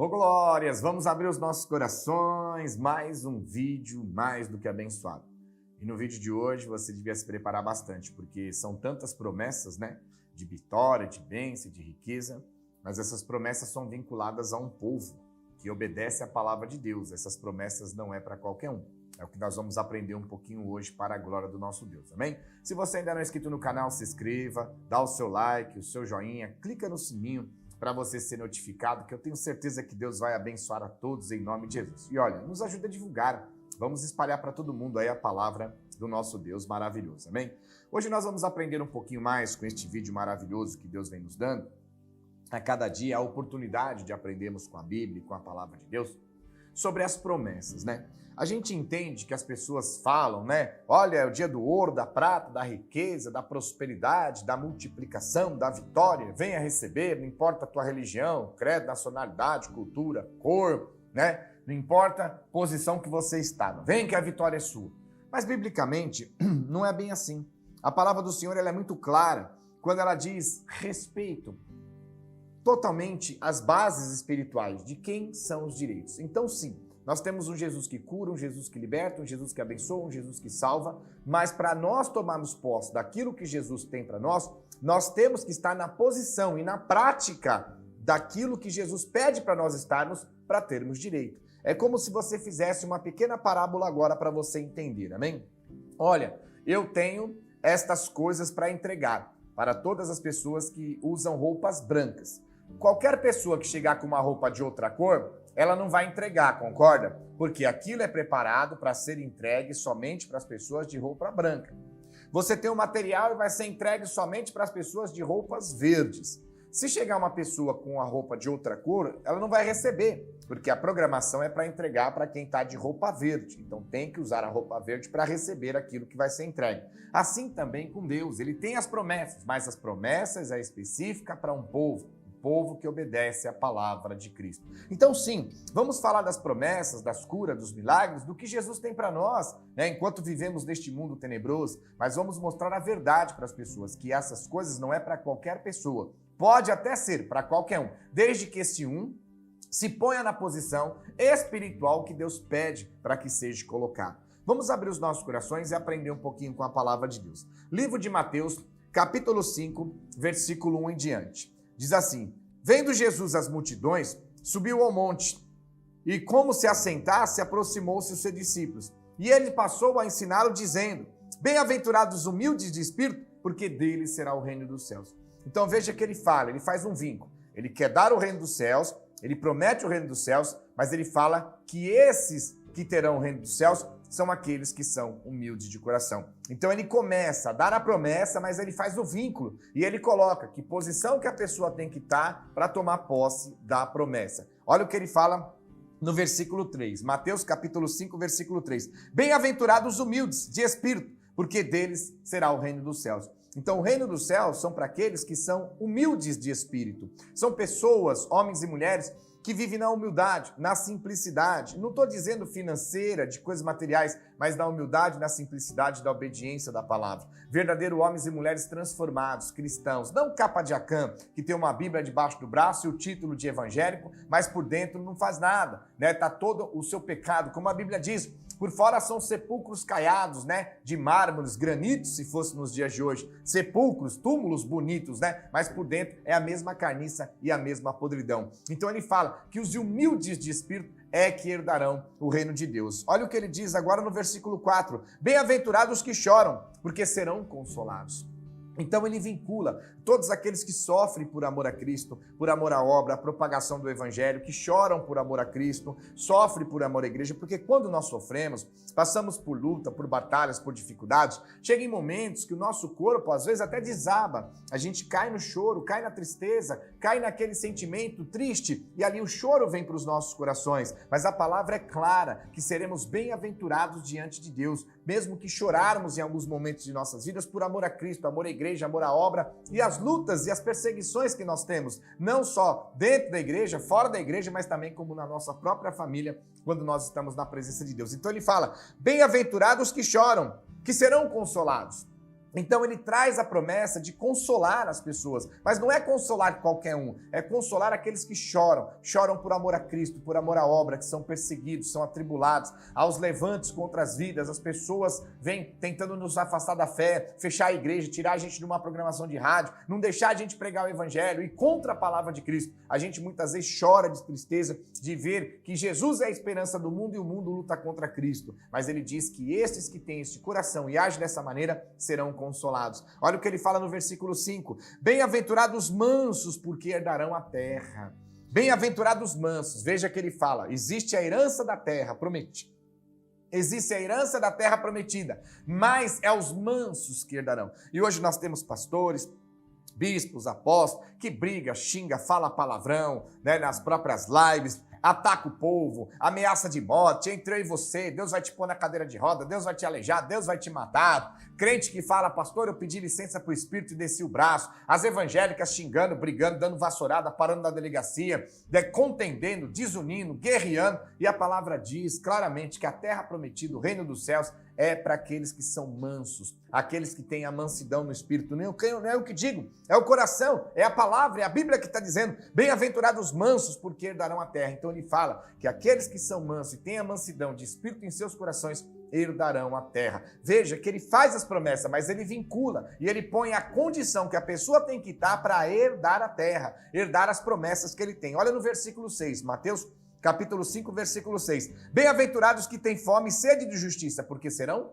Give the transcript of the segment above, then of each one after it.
Ô glórias, vamos abrir os nossos corações, mais um vídeo mais do que abençoado. E no vídeo de hoje você devia se preparar bastante, porque são tantas promessas, né? De vitória, de bênção, de riqueza, mas essas promessas são vinculadas a um povo que obedece à palavra de Deus. Essas promessas não é para qualquer um. É o que nós vamos aprender um pouquinho hoje para a glória do nosso Deus, amém? Se você ainda não é inscrito no canal, se inscreva, dá o seu like, o seu joinha, clica no sininho para você ser notificado, que eu tenho certeza que Deus vai abençoar a todos em nome de Jesus. E olha, nos ajuda a divulgar, vamos espalhar para todo mundo aí a palavra do nosso Deus maravilhoso, amém? Hoje nós vamos aprender um pouquinho mais com este vídeo maravilhoso que Deus vem nos dando. A cada dia a oportunidade de aprendermos com a Bíblia e com a palavra de Deus sobre as promessas, né? A gente entende que as pessoas falam, né? Olha, é o dia do ouro, da prata, da riqueza, da prosperidade, da multiplicação, da vitória. Venha receber, não importa a tua religião, credo, nacionalidade, cultura, cor, né? Não importa a posição que você está. Vem que a vitória é sua. Mas, biblicamente, não é bem assim. A palavra do Senhor ela é muito clara quando ela diz respeito totalmente as bases espirituais de quem são os direitos. Então, sim, nós temos um Jesus que cura, um Jesus que liberta, um Jesus que abençoa, um Jesus que salva, mas para nós tomarmos posse daquilo que Jesus tem para nós, nós temos que estar na posição e na prática daquilo que Jesus pede para nós estarmos para termos direito. É como se você fizesse uma pequena parábola agora para você entender, amém? Olha, eu tenho estas coisas para entregar para todas as pessoas que usam roupas brancas. Qualquer pessoa que chegar com uma roupa de outra cor, ela não vai entregar, concorda? Porque aquilo é preparado para ser entregue somente para as pessoas de roupa branca. Você tem um material e vai ser entregue somente para as pessoas de roupas verdes. Se chegar uma pessoa com a roupa de outra cor, ela não vai receber, porque a programação é para entregar para quem está de roupa verde. Então tem que usar a roupa verde para receber aquilo que vai ser entregue. Assim também com Deus, ele tem as promessas, mas as promessas é específica para um povo que obedece à palavra de Cristo. Então sim, vamos falar das promessas, das curas, dos milagres, do que Jesus tem para nós, né, enquanto vivemos neste mundo tenebroso, mas vamos mostrar a verdade para as pessoas, que essas coisas não é para qualquer pessoa. Pode até ser para qualquer um, desde que esse um se ponha na posição espiritual que Deus pede para que seja colocado. Vamos abrir os nossos corações e aprender um pouquinho com a palavra de Deus. Livro de Mateus, capítulo 5, versículo 1 em diante. Diz assim: vendo Jesus as multidões, subiu ao monte, e como se assentasse, aproximou-se os seus discípulos. E ele passou a ensiná-lo, dizendo: bem-aventurados os humildes de espírito, porque deles será o reino dos céus. Então veja que ele fala, ele faz um vínculo. Ele quer dar o reino dos céus, ele promete o reino dos céus, mas ele fala que esses que terão o reino dos céus são aqueles que são humildes de coração. Então ele começa a dar a promessa, mas ele faz o vínculo e ele coloca que posição que a pessoa tem que estar para tomar posse da promessa. Olha o que ele fala no versículo 3, Mateus capítulo 5, versículo 3. Bem-aventurados os humildes de espírito, porque deles será o reino dos céus. Então, o reino dos céus são para aqueles que são humildes de espírito. São pessoas, homens e mulheres, que vivem na humildade, na simplicidade. Não estou dizendo financeira, de coisas materiais, mas na humildade, na simplicidade, da obediência da palavra. Verdadeiros homens e mulheres transformados, cristãos. Não capa de acã, que tem uma Bíblia debaixo do braço e o título de evangélico, mas por dentro não faz nada, né? Tá todo o seu pecado, como a Bíblia diz. Por fora são sepulcros caiados, né? De mármores, granitos, se fosse nos dias de hoje. Sepulcros, túmulos bonitos, né? Mas por dentro é a mesma carniça e a mesma podridão. Então ele fala que os humildes de espírito é que herdarão o reino de Deus. Olha o que ele diz agora no versículo 4. Bem-aventurados os que choram, porque serão consolados. Então ele vincula todos aqueles que sofrem por amor a Cristo, por amor à obra, à propagação do Evangelho, que choram por amor a Cristo, sofrem por amor à igreja, porque quando nós sofremos, passamos por luta, por batalhas, por dificuldades, chega em momentos que o nosso corpo às vezes até desaba, a gente cai no choro, cai na tristeza, cai naquele sentimento triste, e ali o choro vem para os nossos corações, mas a palavra é clara, que seremos bem-aventurados diante de Deus, mesmo que chorarmos em alguns momentos de nossas vidas por amor a Cristo, amor à igreja, amor à obra e as lutas e as perseguições que nós temos, não só dentro da igreja, fora da igreja, mas também como na nossa própria família, quando nós estamos na presença de Deus. Então ele fala, bem-aventurados que choram, que serão consolados. Então ele traz a promessa de consolar as pessoas, mas não é consolar qualquer um, é consolar aqueles que choram por amor a Cristo, por amor à obra, que são perseguidos, são atribulados, aos levantes contra as vidas, as pessoas vêm tentando nos afastar da fé, fechar a igreja, tirar a gente de uma programação de rádio, não deixar a gente pregar o evangelho e contra a palavra de Cristo. A gente muitas vezes chora de tristeza de ver que Jesus é a esperança do mundo e o mundo luta contra Cristo, mas ele diz que estes que têm este coração e agem dessa maneira serão consolados. Olha o que ele fala no versículo 5. Bem-aventurados mansos, porque herdarão a terra. Bem-aventurados mansos. Veja que ele fala, existe a herança da terra prometida. Existe a herança da terra prometida, mas é os mansos que herdarão. E hoje nós temos pastores, bispos, apóstolos, que briga, xinga, fala palavrão, né, nas próprias lives, ataca o povo, ameaça de morte, entrou em você, Deus vai te pôr na cadeira de roda, Deus vai te aleijar, Deus vai te matar. Crente que fala, pastor, eu pedi licença pro Espírito e desci o braço. As evangélicas xingando, brigando, dando vassourada, parando na delegacia, contendendo, desunindo, guerreando. E a palavra diz claramente que a terra prometida, o reino dos céus, é para aqueles que são mansos, aqueles que têm a mansidão no espírito. Não é o que digo, é o coração, é a palavra, é a Bíblia que está dizendo, bem-aventurados mansos, porque herdarão a terra. Então ele fala que aqueles que são mansos e têm a mansidão de espírito em seus corações, herdarão a terra. Veja que ele faz as promessas, mas ele vincula e ele põe a condição que a pessoa tem que estar para herdar a terra, herdar as promessas que ele tem. Olha no versículo 6, Mateus capítulo 5, versículo 6. Bem-aventurados que têm fome e sede de justiça, porque serão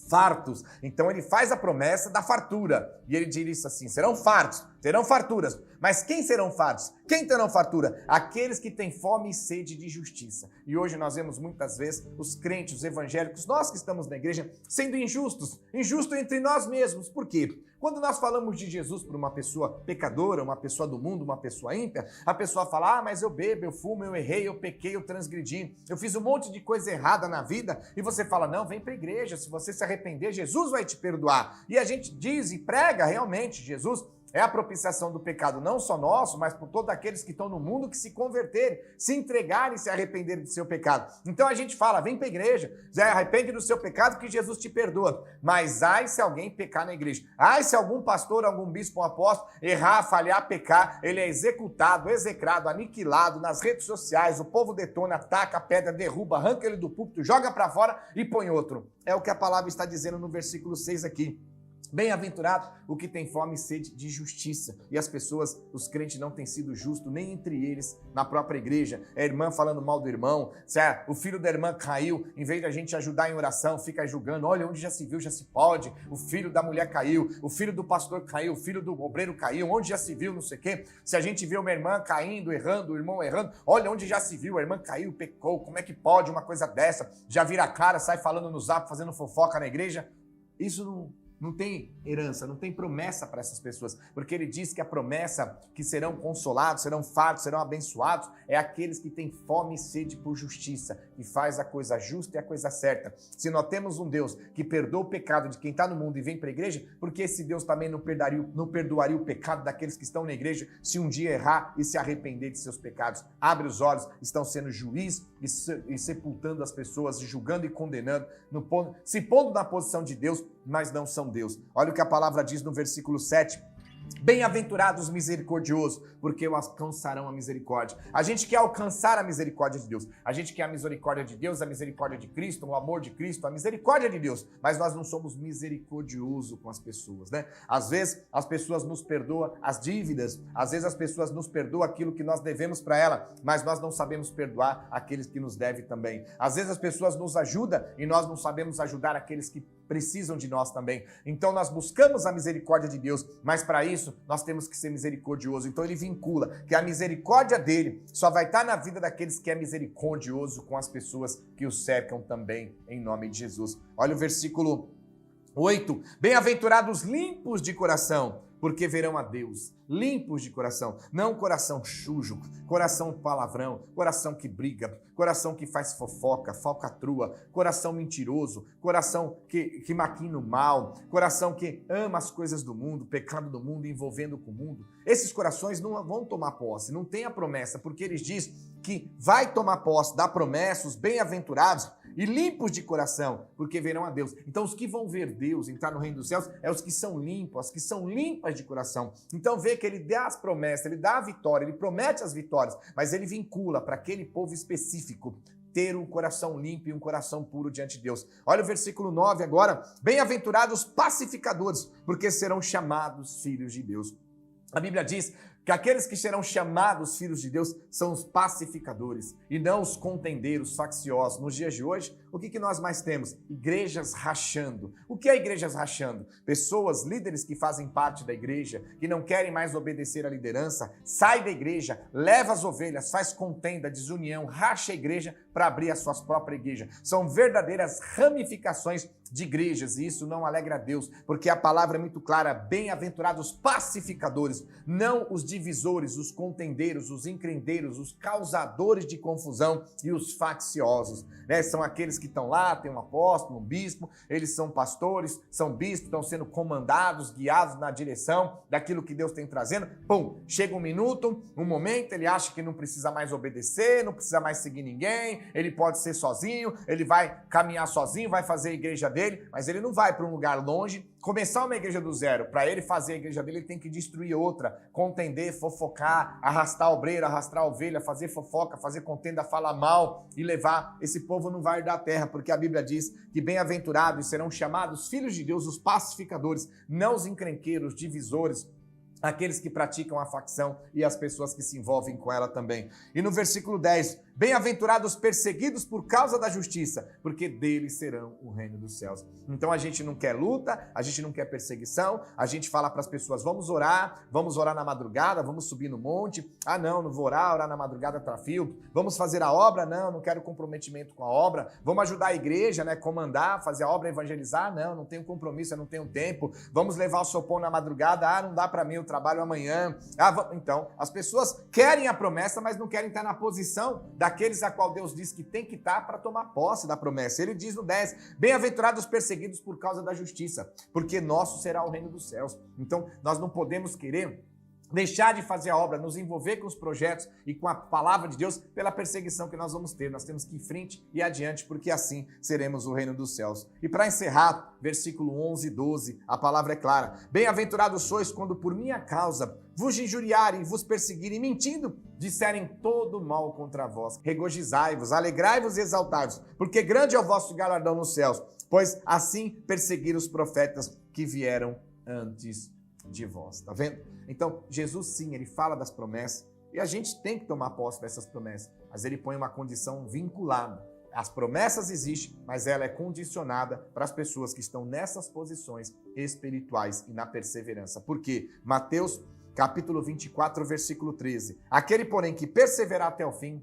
fartos. Então ele faz a promessa da fartura. E ele diz isso assim, serão fartos, terão farturas. Mas quem serão fartos? Quem terão fartura? Aqueles que têm fome e sede de justiça. E hoje nós vemos muitas vezes os crentes, os evangélicos, nós que estamos na igreja, sendo injustos entre nós mesmos. Por quê? Quando nós falamos de Jesus para uma pessoa pecadora, uma pessoa do mundo, uma pessoa ímpia, a pessoa fala, mas eu bebo, eu fumo, eu errei, eu pequei, eu transgredi, eu fiz um monte de coisa errada na vida, e você fala, não, vem para a igreja, se você se arrepender, Jesus vai te perdoar. E a gente diz e prega realmente, Jesus é a propiciação do pecado, não só nosso, mas por todos aqueles que estão no mundo que se converterem, se entregarem e se arrependerem do seu pecado. Então a gente fala, vem para a igreja, arrepende do seu pecado que Jesus te perdoa. Mas ai se alguém pecar na igreja, ai se algum pastor, algum bispo, um apóstolo, errar, falhar, pecar, ele é executado, execrado, aniquilado nas redes sociais, o povo detona, ataca, pedra, derruba, arranca ele do púlpito, joga para fora e põe outro. É o que a palavra está dizendo no versículo 6 aqui. Bem-aventurado o que tem fome e sede de justiça. E as pessoas, os crentes não têm sido justos nem entre eles, na própria igreja. É a irmã falando mal do irmão, o filho da irmã caiu, em vez de a gente ajudar em oração, fica julgando, olha, onde já se viu, já se pode. O filho da mulher caiu, o filho do pastor caiu, o filho do obreiro caiu, onde já se viu, não sei o quê. Se a gente vê uma irmã caindo, errando, o irmão errando, olha onde já se viu, a irmã caiu, pecou, como é que pode uma coisa dessa? Já vira a cara, sai falando no zap, fazendo fofoca na igreja. Isso não tem herança, não tem promessa para essas pessoas, porque ele diz que a promessa que serão consolados, serão fartos, serão abençoados, é aqueles que têm fome e sede por justiça, que faz a coisa justa e a coisa certa. Se nós temos um Deus que perdoa o pecado de quem está no mundo e vem para a igreja, porque esse Deus também não perdoaria o pecado daqueles que estão na igreja se um dia errar e se arrepender de seus pecados? Abre os olhos, estão sendo juiz e sepultando as pessoas, julgando e condenando, se pondo na posição de Deus, mas não são Deus. Olha o que a palavra diz no versículo 7. Bem-aventurados misericordiosos, porque alcançarão a misericórdia. A gente quer alcançar a misericórdia de Deus. A gente quer a misericórdia de Deus, a misericórdia de Cristo, o amor de Cristo, a misericórdia de Deus. Mas nós não somos misericordiosos com as pessoas, né? Às vezes as pessoas nos perdoam as dívidas, às vezes as pessoas nos perdoam aquilo que nós devemos para ela, mas nós não sabemos perdoar aqueles que nos devem também. Às vezes as pessoas nos ajudam e nós não sabemos ajudar aqueles que precisam de nós também. Então nós buscamos a misericórdia de Deus, mas para isso nós temos que ser misericordiosos. Então ele vincula que a misericórdia dele só vai estar na vida daqueles que é misericordioso com as pessoas que o cercam também, em nome de Jesus. Olha o versículo 8. Bem-aventurados limpos de coração, porque verão a Deus. Limpos de coração, não coração sujo, coração palavrão, coração que briga, coração que faz fofoca, falcatrua, coração mentiroso, coração que maquina o mal, coração que ama as coisas do mundo, pecado do mundo, envolvendo com o mundo. Esses corações não vão tomar posse, não tem a promessa, porque eles dizem que vai tomar posse da promessa, os bem-aventurados e limpos de coração, porque verão a Deus. Então os que vão ver Deus, entrar no reino dos céus, é os que são limpos, as que são limpas de coração. Então vê que ele dá as promessas, ele dá a vitória, ele promete as vitórias, mas ele vincula para aquele povo específico ter um coração limpo e um coração puro diante de Deus. Olha o versículo 9 agora. Bem-aventurados pacificadores, porque serão chamados filhos de Deus. A Bíblia diz que aqueles que serão chamados filhos de Deus são os pacificadores e não os contendeiros facciosos. Nos dias de hoje, o que nós mais temos? Igrejas rachando. O que é igrejas rachando? Pessoas, líderes que fazem parte da igreja, que não querem mais obedecer à liderança, sai da igreja, leva as ovelhas, faz contenda, desunião, racha a igreja para abrir as suas próprias igrejas. São verdadeiras ramificações de igrejas, e isso não alegra a Deus, porque a palavra é muito clara: bem-aventurados pacificadores, não os divisores, os contendeiros, os encrendeiros, os causadores de confusão e os facciosos, né? São aqueles que estão lá, tem um apóstolo, um bispo, eles são pastores, são bispos, estão sendo comandados, guiados na direção daquilo que Deus tem trazendo. Pum, chega um minuto, um momento, ele acha que não precisa mais obedecer, não precisa mais seguir ninguém, ele pode ser sozinho, ele vai caminhar sozinho, vai fazer a igreja dele, mas ele não vai para um lugar longe, começar uma igreja do zero. Para ele fazer a igreja dele, ele tem que destruir outra, contender, fofocar, arrastar obreiro, arrastar ovelha, fazer fofoca, fazer contenda, falar mal e levar. Esse povo não vai herdar a terra, porque a Bíblia diz que bem-aventurados serão chamados filhos de Deus, os pacificadores, não os encrenqueiros, divisores, aqueles que praticam a facção e as pessoas que se envolvem com ela também. E no versículo 10, bem-aventurados perseguidos por causa da justiça, porque deles serão o reino dos céus. Então a gente não quer luta, a gente não quer perseguição, a gente fala para as pessoas: vamos orar na madrugada, vamos subir no monte. Ah não vou orar na madrugada tá frio. Vamos fazer a obra? Não quero comprometimento com a obra. Vamos ajudar a igreja, né, comandar, fazer a obra, evangelizar? Não tenho compromisso, eu não tenho tempo. Vamos levar o sopão na madrugada? Ah, não dá para mim, eu trabalho amanhã. Então, as pessoas querem a promessa, mas não querem estar na posição daqueles a qual Deus diz que tem que estar para tomar posse da promessa. Ele diz no 10, bem-aventurados perseguidos por causa da justiça, porque nosso será o reino dos céus. Então, nós não podemos querer deixar de fazer a obra, nos envolver com os projetos e com a palavra de Deus pela perseguição que nós vamos ter. Nós temos que ir em frente e adiante, porque assim seremos o reino dos céus. E para encerrar, versículo 11 e 12, a palavra é clara: bem-aventurados sois quando por minha causa vos injuriarem, vos perseguirem, mentindo, disserem todo mal contra vós. Regozijai-vos, alegrai-vos e exaltai-vos, porque grande é o vosso galardão nos céus, pois assim perseguiram os profetas que vieram antes de vós. Tá vendo? Então, Jesus sim, ele fala das promessas e a gente tem que tomar posse dessas promessas, mas ele põe uma condição vinculada. As promessas existem, mas ela é condicionada para as pessoas que estão nessas posições espirituais e na perseverança. Por quê? Mateus capítulo 24, versículo 13. Aquele, porém, que perseverar até o fim,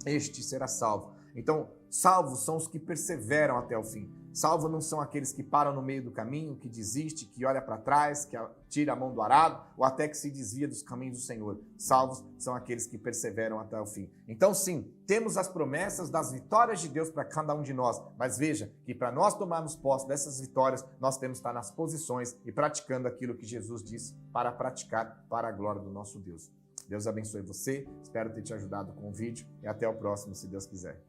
este será salvo. Então, salvos são os que perseveram até o fim. Salvos não são aqueles que param no meio do caminho, que desiste, que olha para trás, que tira a mão do arado, ou até que se desvia dos caminhos do Senhor. Salvos são aqueles que perseveram até o fim. Então sim, temos as promessas das vitórias de Deus para cada um de nós, mas veja que para nós tomarmos posse dessas vitórias, nós temos que estar nas posições e praticando aquilo que Jesus disse para praticar para a glória do nosso Deus. Deus abençoe você, espero ter te ajudado com o vídeo e até o próximo, se Deus quiser.